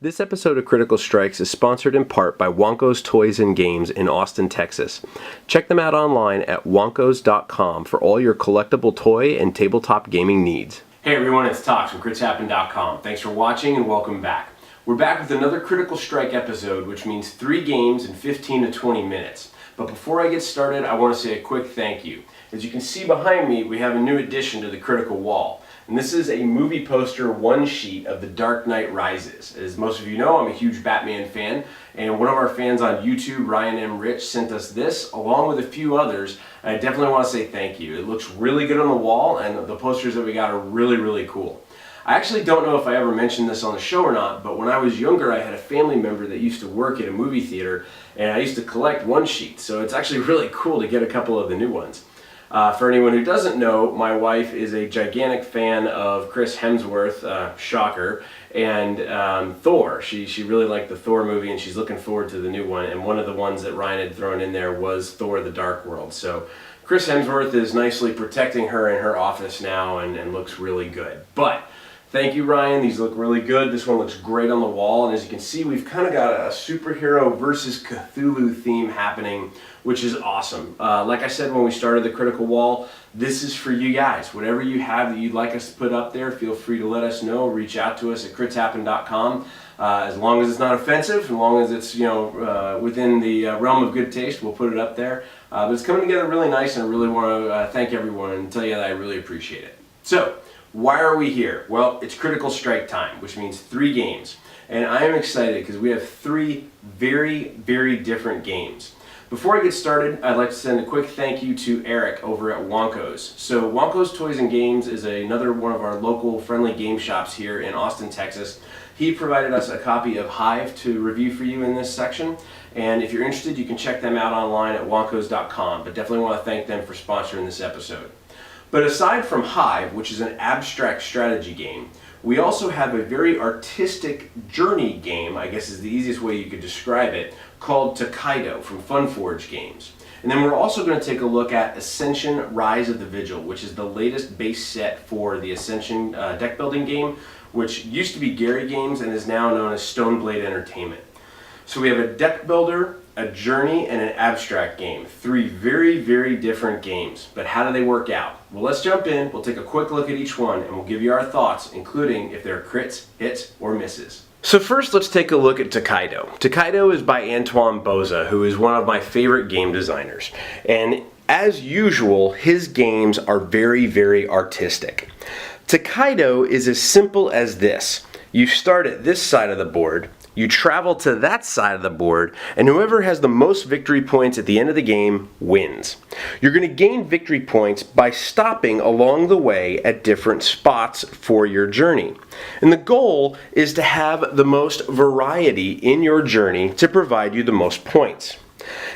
This episode of Critical Strikes is sponsored in part by Wonko's Toys and Games in Austin, Texas. Check them out online at wonkos.com for all your collectible toy and tabletop gaming needs. Hey everyone, it's Tox from critshappen.com. Thanks for watching and welcome back. We're back with another Critical Strike episode, which means 3 games in 15 to 20 minutes. But before I get started, I want to say a quick thank you. As you can see behind me, we have a new addition to the Critical Wall. And this is a movie poster one sheet of The Dark Knight Rises. As most of you know, I'm a huge Batman fan, and one of our fans on YouTube, Ryan M. Rich, sent us this along with a few others, and I definitely want to say thank you. It looks really good on the wall, and the posters that we got are really, really cool. I actually don't know if I ever mentioned this on the show or not, but when I was younger, I had a family member that used to work at a movie theater, and I used to collect one sheets, so it's actually really cool to get a couple of the new ones. For anyone who doesn't know, my wife is a gigantic fan of Chris Hemsworth, shocker, and Thor. She really liked the Thor movie and she's looking forward to the new one, and one of the ones that Ryan had thrown in there was Thor the Dark World. So Chris Hemsworth is nicely protecting her in her office now and looks really good. But thank you, Ryan. These look really good. This one looks great on the wall, and as you can see, we've kind of got a superhero versus Cthulhu theme happening, which is awesome. Like I said when we started the Critical Wall, this is for you guys. Whatever you have that you'd like us to put up there, feel free to let us know. Reach out to us at critshappen.com. As long as it's not offensive, as long as it's within the realm of good taste, we'll put it up there. But it's coming together really nice, and I really want to thank everyone and tell you that I really appreciate it. So, why are we here? Well, it's Critical Strike time, which means 3 games. And I am excited because we have 3 very, very different games. Before I get started, I'd like to send a quick thank you to Eric over at Wonko's. So Wonko's Toys and Games is another one of our local friendly game shops here in Austin, Texas. He provided us a copy of Hive to review for you in this section. And if you're interested, you can check them out online at wonkos.com. But definitely want to thank them for sponsoring this episode. But aside from Hive, which is an abstract strategy game, we also have a very artistic journey game, I guess is the easiest way you could describe it, called Tokaido from Funforge Games. And then we're also going to take a look at Ascension Rise of the Vigil, which is the latest base set for the Ascension deck building game, which used to be Gary Games and is now known as Stoneblade Entertainment. So we have a deck builder, a journey, and an abstract game. 3 very, very different games. But how do they work out? Well, let's jump in, we'll take a quick look at each one, and we'll give you our thoughts, including if there are crits, hits, or misses. So first, let's take a look at Tokaido. Tokaido is by Antoine Boza, who is one of my favorite game designers. And as usual, his games are very, very artistic. Tokaido is as simple as this. You start at this side of the board, you travel to that side of the board, and whoever has the most victory points at the end of the game wins. You're going to gain victory points by stopping along the way at different spots for your journey. And the goal is to have the most variety in your journey to provide you the most points.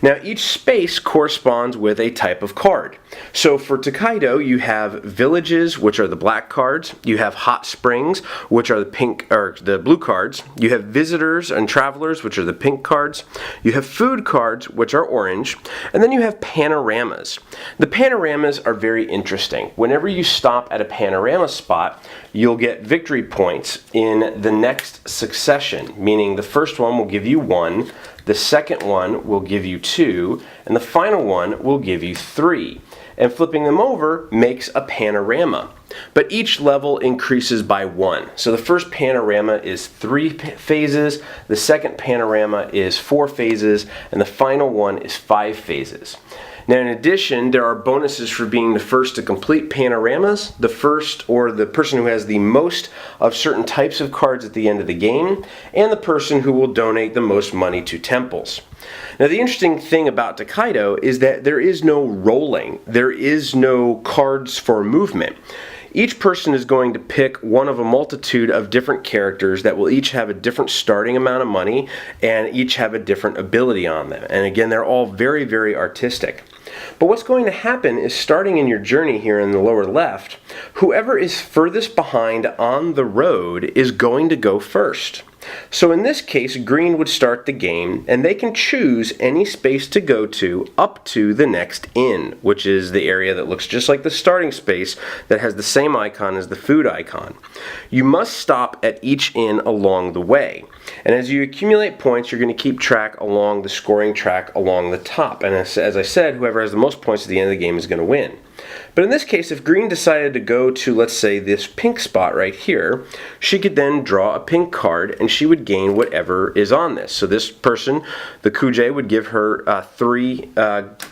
Now each space corresponds with a type of card. So for Tokaido you have villages, which are the black cards, you have hot springs, which are the pink or the blue cards, you have visitors and travelers, which are the pink cards, you have food cards, which are orange, and then you have panoramas. The panoramas are very interesting. Whenever you stop at a panorama spot, you'll get victory points in the next succession, meaning the first one will give you 1, the second one will give you 2, and the final one will give you 3. And flipping them over makes a panorama. But each level increases by 1. So the first panorama is 3 phases, the second panorama is 4 phases, and the final one is 5 phases. Now in addition, there are bonuses for being the first to complete panoramas, the first or the person who has the most of certain types of cards at the end of the game, and the person who will donate the most money to temples. Now the interesting thing about Tokaido is that there is no rolling, there is no cards for movement. Each person is going to pick one of a multitude of different characters that will each have a different starting amount of money and each have a different ability on them. And again, they're all very, very artistic. But what's going to happen is, starting in your journey here in the lower left, whoever is furthest behind on the road is going to go first. So in this case, green would start the game, and they can choose any space to go to up to the next inn, which is the area that looks just like the starting space that has the same icon as the food icon. You must stop at each inn along the way. And as you accumulate points, you're going to keep track along the scoring track along the top. And as I said, whoever has the most points at the end of the game is going to win. But in this case, if green decided to go to, let's say, this pink spot right here, she could then draw a pink card and she would gain whatever is on this. So this person, the Kujay, would give her 3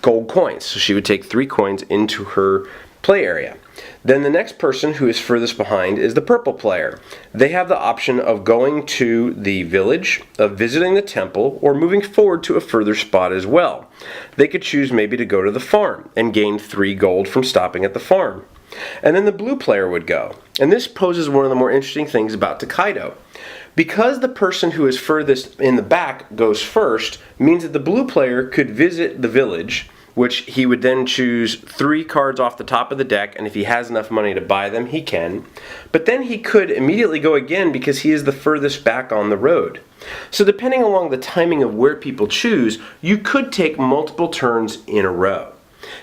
gold coins. So she would take 3 coins into her play area. Then the next person who is furthest behind is the purple player. They have the option of going to the village, of visiting the temple, or moving forward to a further spot as well. They could choose maybe to go to the farm and gain 3 gold from stopping at the farm. And then the blue player would go. And this poses one of the more interesting things about Tokaido. Because the person who is furthest in the back goes first, means that the blue player could visit the village, which he would then choose 3 cards off the top of the deck, and if he has enough money to buy them, he can. But then he could immediately go again because he is the furthest back on the road. So depending along the timing of where people choose, you could take multiple turns in a row.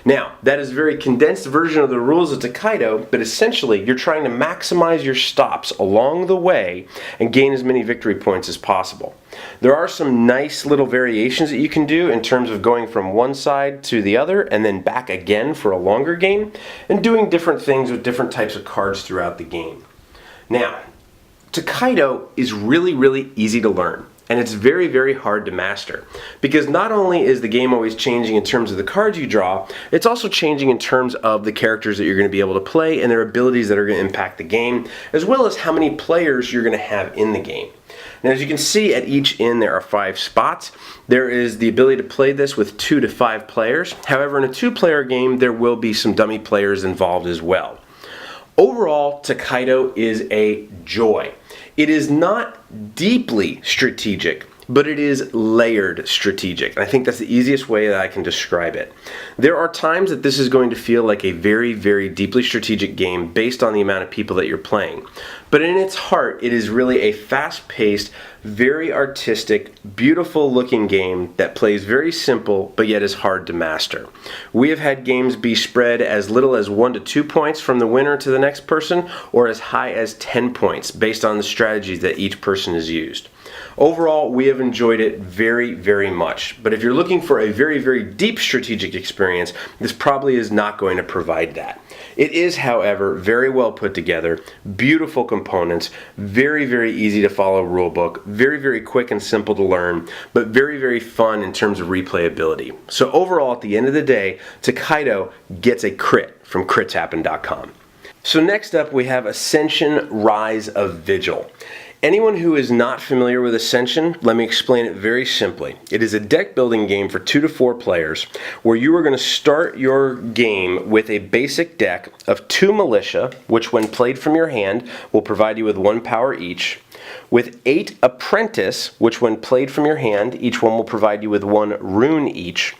Now, that is a very condensed version of the rules of Tokaido, but essentially you're trying to maximize your stops along the way and gain as many victory points as possible. There are some nice little variations that you can do in terms of going from one side to the other and then back again for a longer game, and doing different things with different types of cards throughout the game. Now, Tokaido is really easy to learn. And it's very hard to master, because not only is the game always changing in terms of the cards you draw, it's also changing in terms of the characters that you're going to be able to play and their abilities that are going to impact the game, as well as how many players you're going to have in the game. Now, as you can see, at each inn there are 5 spots. There is the ability to play this with 2 to 5 players. However, in a 2-player game, there will be some dummy players involved as well. Overall, Tokaido is a joy. It is not deeply strategic, but it is layered strategic. And I think that's the easiest way that I can describe it. There are times that this is going to feel like a very deeply strategic game based on the amount of people that you're playing. But in its heart, it is really a fast-paced, very artistic, beautiful looking game that plays very simple but yet is hard to master. We have had games be spread as little as 1 to 2 points from the winner to the next person, or as high as 10 points based on the strategies that each person has used. Overall, we have enjoyed it very much. But if you're looking for a very deep strategic experience, this probably is not going to provide that. It is, however, very well put together, beautiful components, very easy to follow rulebook, very quick and simple to learn, but very fun in terms of replayability. So overall, at the end of the day, Tokaido gets a crit from critshappen.com. So next up, we have Ascension: Rise of Vigil. Anyone who is not familiar with Ascension, let me explain it very simply. It is a deck building game for 2 to 4 players where you are going to start your game with a basic deck of 2 militia, which when played from your hand will provide you with 1 power each, with 8 apprentice, which when played from your hand, each one will provide you with 1 rune each.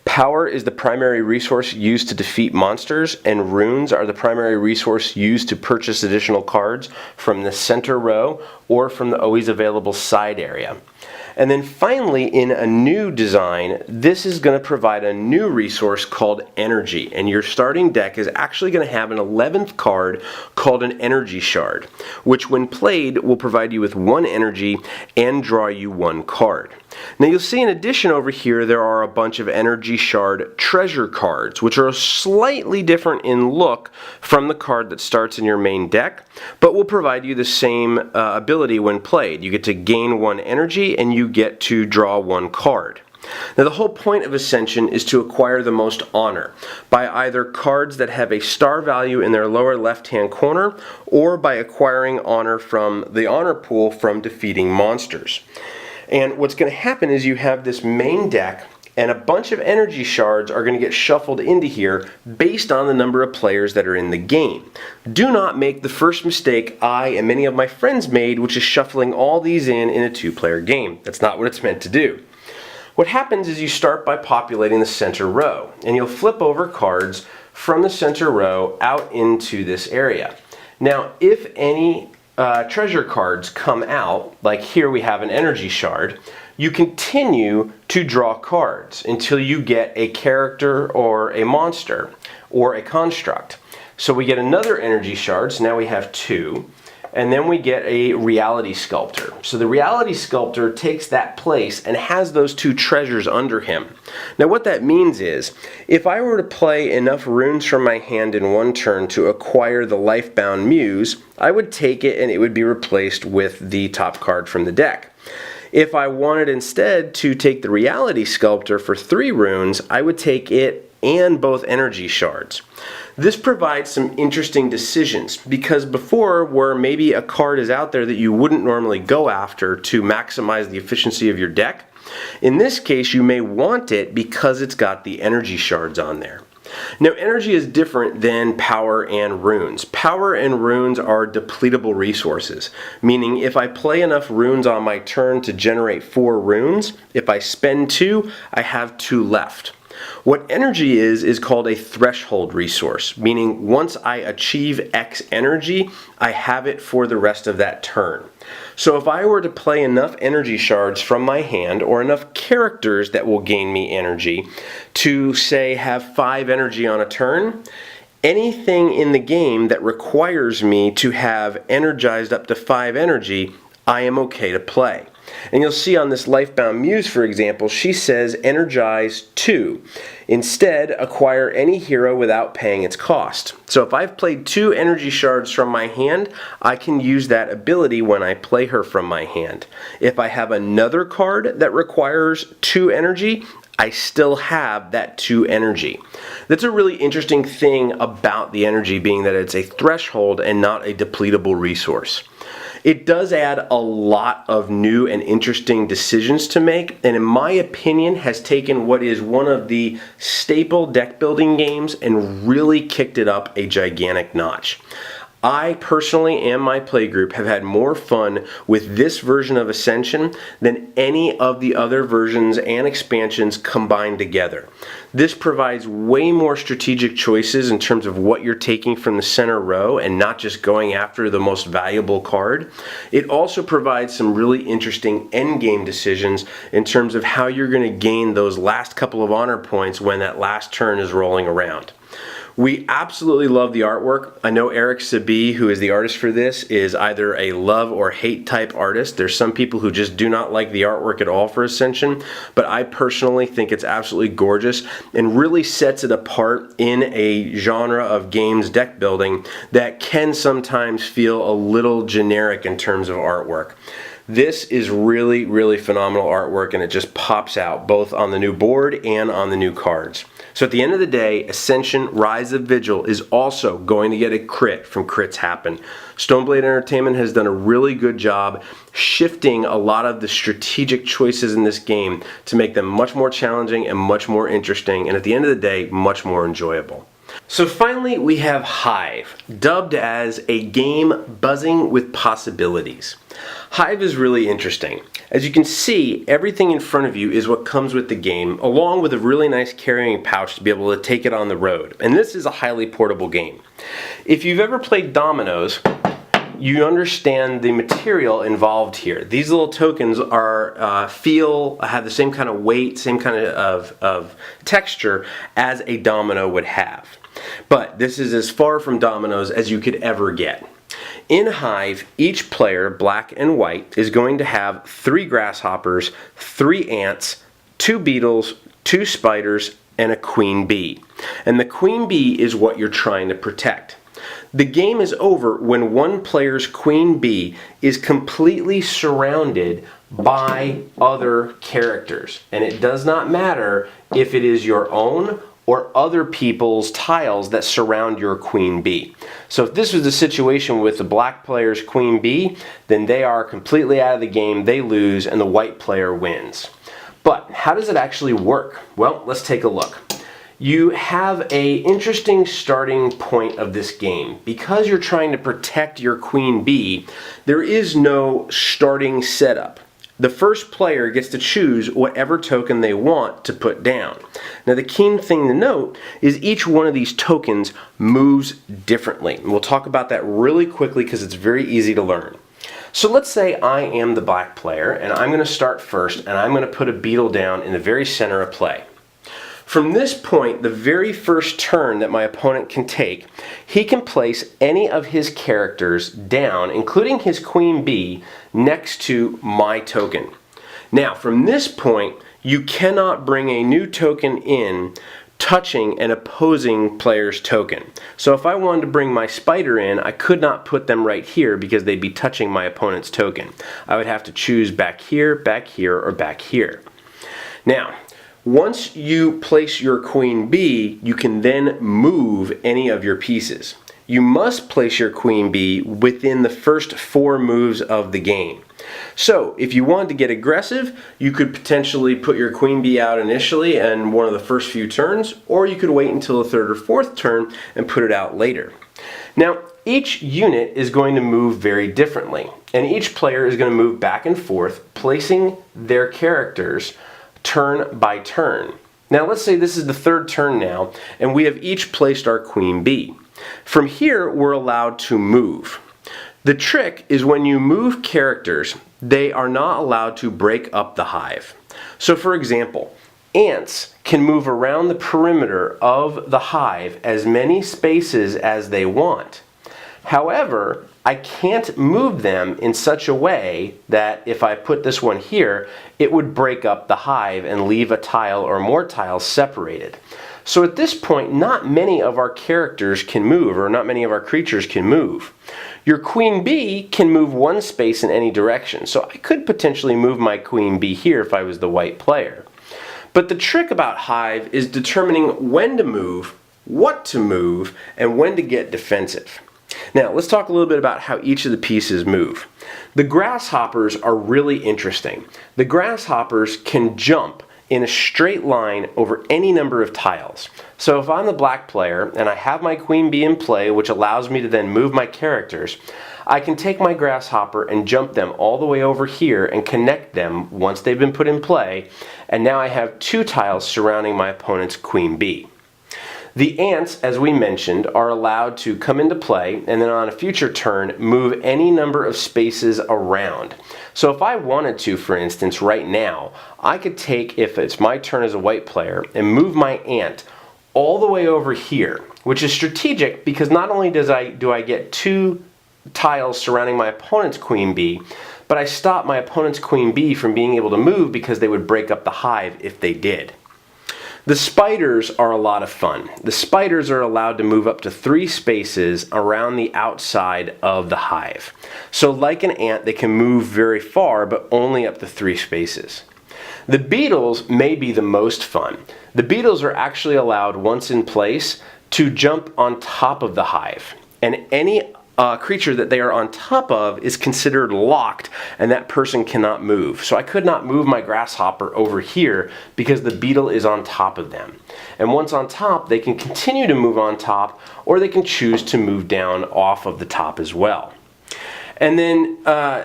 Power is the primary resource used to defeat monsters, and runes are the primary resource used to purchase additional cards from the center row or from the always available side area. And then finally, in a new design, this is going to provide a new resource called Energy. And your starting deck is actually going to have an 11th card called an Energy Shard, which when played will provide you with 1 energy and draw you 1 card. Now you'll see in addition over here there are a bunch of Energy Shard treasure cards, which are slightly different in look from the card that starts in your main deck, but will provide you the same ability when played. You get to gain 1 energy and you get to draw 1 card. Now the whole point of Ascension is to acquire the most honor by either cards that have a star value in their lower left hand corner, or by acquiring honor from the honor pool from defeating monsters. And what's going to happen is you have this main deck, and a bunch of energy shards are going to get shuffled into here based on the number of players that are in the game. Do not make the first mistake I and many of my friends made, which is shuffling all these in a 2-player game. That's not what it's meant to do. What happens is you start by populating the center row, and you'll flip over cards from the center row out into this area. Now, if any treasure cards come out, like here we have an energy shard, you continue to draw cards until you get a character or a monster or a construct. So we get another energy shard, so now we have 2. And then we get a reality sculptor. So the reality sculptor takes that place and has those 2 treasures under him. Now what that means is, if I were to play enough runes from my hand in one turn to acquire the Lifebound Muse, I would take it and it would be replaced with the top card from the deck. If I wanted instead to take the reality sculptor for 3 runes, I would take it and both energy shards. This provides some interesting decisions, because before, where maybe a card is out there that you wouldn't normally go after to maximize the efficiency of your deck, in this case you may want it because it's got the energy shards on there. Now energy is different than power and runes. Power and runes are depletable resources, meaning if I play enough runes on my turn to generate 4 runes, if I spend 2, I have 2 left. What energy is called a threshold resource, meaning once I achieve X energy, I have it for the rest of that turn. So if I were to play enough energy shards from my hand, or enough characters that will gain me energy, to say have 5 energy on a turn, anything in the game that requires me to have energized up to 5 energy, I am okay to play. And you'll see on this Lifebound Muse, for example, she says energize 2. Instead, acquire any hero without paying its cost. So if I've played 2 energy shards from my hand, I can use that ability when I play her from my hand. If I have another card that requires 2 energy, I still have that 2 energy. That's a really interesting thing about the energy, being that it's a threshold and not a depletable resource. It does add a lot of new and interesting decisions to make, and in my opinion has taken what is one of the staple deck building games and really kicked it up a gigantic notch. I personally and my playgroup have had more fun with this version of Ascension than any of the other versions and expansions combined together. This provides way more strategic choices in terms of what you're taking from the center row and not just going after the most valuable card. It also provides some really interesting endgame decisions in terms of how you're going to gain those last couple of honor points when that last turn is rolling around. We absolutely love the artwork. I know Eric Sabi, who is the artist for this, is either a love or hate type artist. There's some people who just do not like the artwork at all for Ascension, but I personally think it's absolutely gorgeous and really sets it apart in a genre of games deck building that can sometimes feel a little generic in terms of artwork. This is really, really phenomenal artwork, and it just pops out both on the new board and on the new cards. So at the end of the day, Ascension Rise of Vigil is also going to get a crit from Crits Happen. Stoneblade Entertainment has done a really good job shifting a lot of the strategic choices in this game to make them much more challenging and much more interesting, and at the end of the day, much more enjoyable. So finally, we have Hive, dubbed as a game buzzing with possibilities. Hive is really interesting. As you can see, everything in front of you is what comes with the game, along with a really nice carrying pouch to be able to take it on the road. And this is a highly portable game. If you've ever played dominoes, you understand the material involved here. These little tokens are have the same kind of weight, same kind of texture as a domino would have. But this is as far from dominoes as you could ever get. In Hive, each player, black and white, is going to have 3 grasshoppers, 3 ants, 2 beetles, 2 spiders, and a queen bee. And the queen bee is what you're trying to protect. The game is over when one player's queen bee is completely surrounded by other characters. And it does not matter if it is your own or other people's tiles that surround your queen bee. So if this was the situation with the black player's queen bee, then they are completely out of the game, they lose, and the white player wins. But how does it actually work? Well, let's take a look. You have an interesting starting point of this game. Because you're trying to protect your queen bee, there is no starting setup. the first player gets to choose whatever token they want to put down. Now the key thing to note is each one of these tokens moves differently. And we'll talk about that really quickly because it's very easy to learn. So let's say I am the black player and I'm going to start first and I'm going to put a beetle down in the very center of play. From this point, the very first turn that my opponent can take, he can place any of his characters down, including his queen bee, next to my token. Now, from this point, you cannot bring a new token in touching an opposing player's token. So if I wanted to bring my spider in, I could not put them right here because they'd be touching my opponent's token. I would have to choose back here, or back here. Now, once you place your queen bee, you can then move any of your pieces. You must place your queen bee within the first 4 moves of the game. So if you wanted to get aggressive, you could potentially put your queen bee out initially in one of the first few turns, or you could wait until the 3rd or 4th turn and put it out later. Now, each unit is going to move very differently, and each player is going to move back and forth, placing their characters turn by turn. Now let's say this is the 3rd turn now, and we have each placed our queen bee. From here, we're allowed to move. The trick is when you move characters, they are not allowed to break up the hive. So for example, ants can move around the perimeter of the hive as many spaces as they want. However, I can't move them in such a way that if I put this one here, it would break up the hive and leave a tile or more tiles separated. So at this point, not many of our characters can move, or not many of our creatures can move. Your queen bee can move 1 space in any direction, so I could potentially move my queen bee here if I was the white player. But the trick about hive is determining when to move, what to move, and when to get defensive. Now, let's talk a little bit about how each of the pieces move. The grasshoppers are really interesting. The grasshoppers can jump in a straight line over any number of tiles. So if I'm the black player and I have my queen bee in play, which allows me to then move my characters, I can take my grasshopper and jump them all the way over here and connect them once they've been put in play, and now I have 2 tiles surrounding my opponent's queen bee. The ants, as we mentioned, are allowed to come into play and then on a future turn move any number of spaces around. So if I wanted to, for instance, right now, I could take, if it's my turn as a white player, and move my ant all the way over here, which is strategic because not only do I get 2 tiles surrounding my opponent's queen bee, but I stop my opponent's queen bee from being able to move because they would break up the hive if they did. The spiders are a lot of fun. The spiders are allowed to move up to 3 spaces around the outside of the hive. So like an ant, they can move very far, but only up to 3 spaces. The beetles may be the most fun. The beetles are actually allowed, once in place, to jump on top of the hive. And any creature that they are on top of is considered locked, and that person cannot move. So I could not move my grasshopper over here because the beetle is on top of them. And once on top, they can continue to move on top, or they can choose to move down off of the top as well. And then,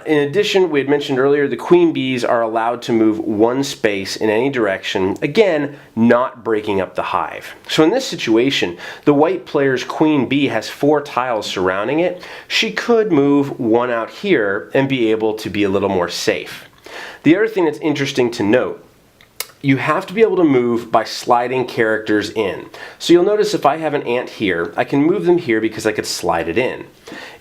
in addition, we had mentioned earlier, the queen bees are allowed to move 1 space in any direction, again, not breaking up the hive. So in this situation, the white player's queen bee has 4 tiles surrounding it. She could move 1 out here and be able to be a little more safe. The other thing that's interesting to note, you have to be able to move by sliding characters in. So you'll notice if I have an ant here, I can move them here because I could slide it in.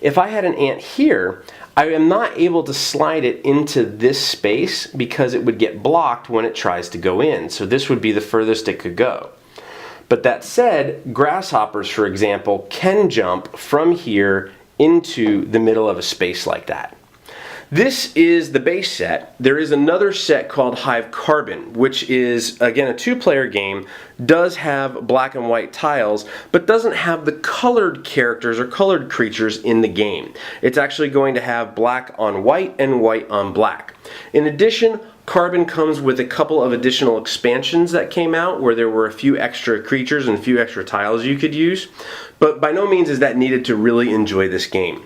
If I had an ant here, I am not able to slide it into this space because it would get blocked when it tries to go in. So this would be the furthest it could go. But that said, grasshoppers, for example, can jump from here into the middle of a space like that. This is the base set. There is another set called Hive Carbon, which is, again, a 2-player game, does have black and white tiles, but doesn't have the colored characters or colored creatures in the game. It's actually going to have black on white and white on black. In addition, Carbon comes with a couple of additional expansions that came out where there were a few extra creatures and a few extra tiles you could use, but by no means is that needed to really enjoy this game.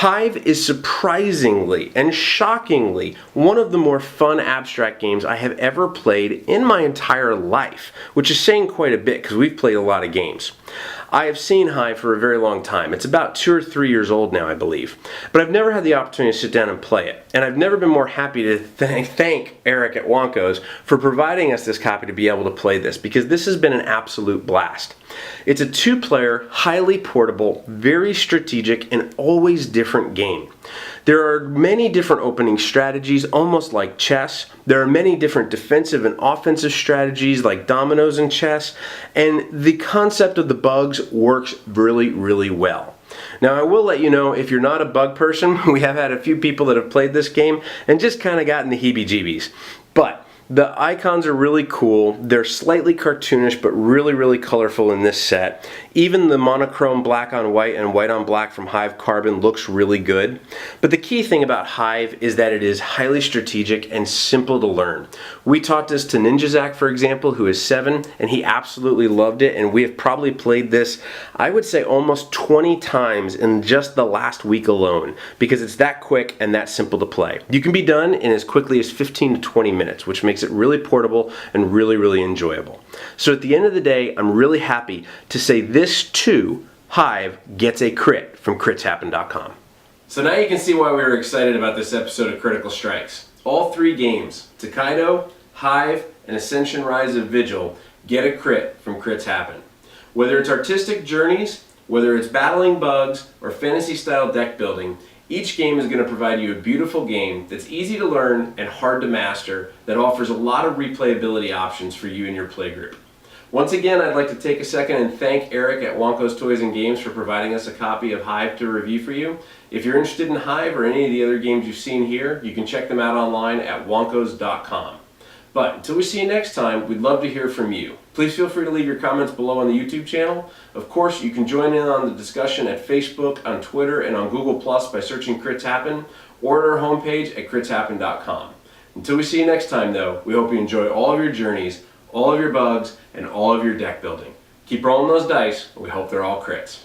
Hive is surprisingly and shockingly one of the more fun abstract games I have ever played in my entire life, which is saying quite a bit because we've played a lot of games. I have seen Hive for a very long time. It's about 2 or 3 years old now, I believe. But I've never had the opportunity to sit down and play it. And I've never been more happy to thank Eric at Wonko's for providing us this copy to be able to play this, because this has been an absolute blast. It's a 2-player, highly portable, very strategic, and always different game. There are many different opening strategies, almost like chess. There are many different defensive and offensive strategies like dominoes and chess, and the concept of the bugs works really, really well. Now, I will let you know, if you're not a bug person, we have had a few people that have played this game and just kind of gotten the heebie-jeebies. But the icons are really cool. They're slightly cartoonish, but really, really colorful in this set. Even the monochrome black on white and white on black from Hive Carbon looks really good. But the key thing about Hive is that it is highly strategic and simple to learn. We taught this to Ninja Zach, for example, who is 7, and he absolutely loved it. And we have probably played this, I would say, almost 20 times in just the last week alone, because it's that quick and that simple to play. You can be done in as quickly as 15 to 20 minutes, which makes it really portable and really, really enjoyable. So at the end of the day, I'm really happy to say this too, Hive gets a crit from critshappen.com. So now you can see why we were excited about this episode of Critical Strikes. All 3 games, Tokaido, Hive, and Ascension Rise of Vigil, get a crit from Crits Happen. Whether it's artistic journeys, whether it's battling bugs, or fantasy-style deck building, each game is going to provide you a beautiful game that's easy to learn and hard to master, that offers a lot of replayability options for you and your playgroup. Once again, I'd like to take a second and thank Eric at Wonko's Toys and Games for providing us a copy of Hive to review for you. If you're interested in Hive or any of the other games you've seen here, you can check them out online at wonkos.com. But until we see you next time, we'd love to hear from you. Please feel free to leave your comments below on the YouTube channel. Of course, you can join in on the discussion at Facebook, on Twitter, and on Google Plus by searching Crits Happen, or at our homepage at critshappen.com. Until we see you next time, though, we hope you enjoy all of your journeys, all of your bugs, and all of your deck building. Keep rolling those dice, and we hope they're all crits.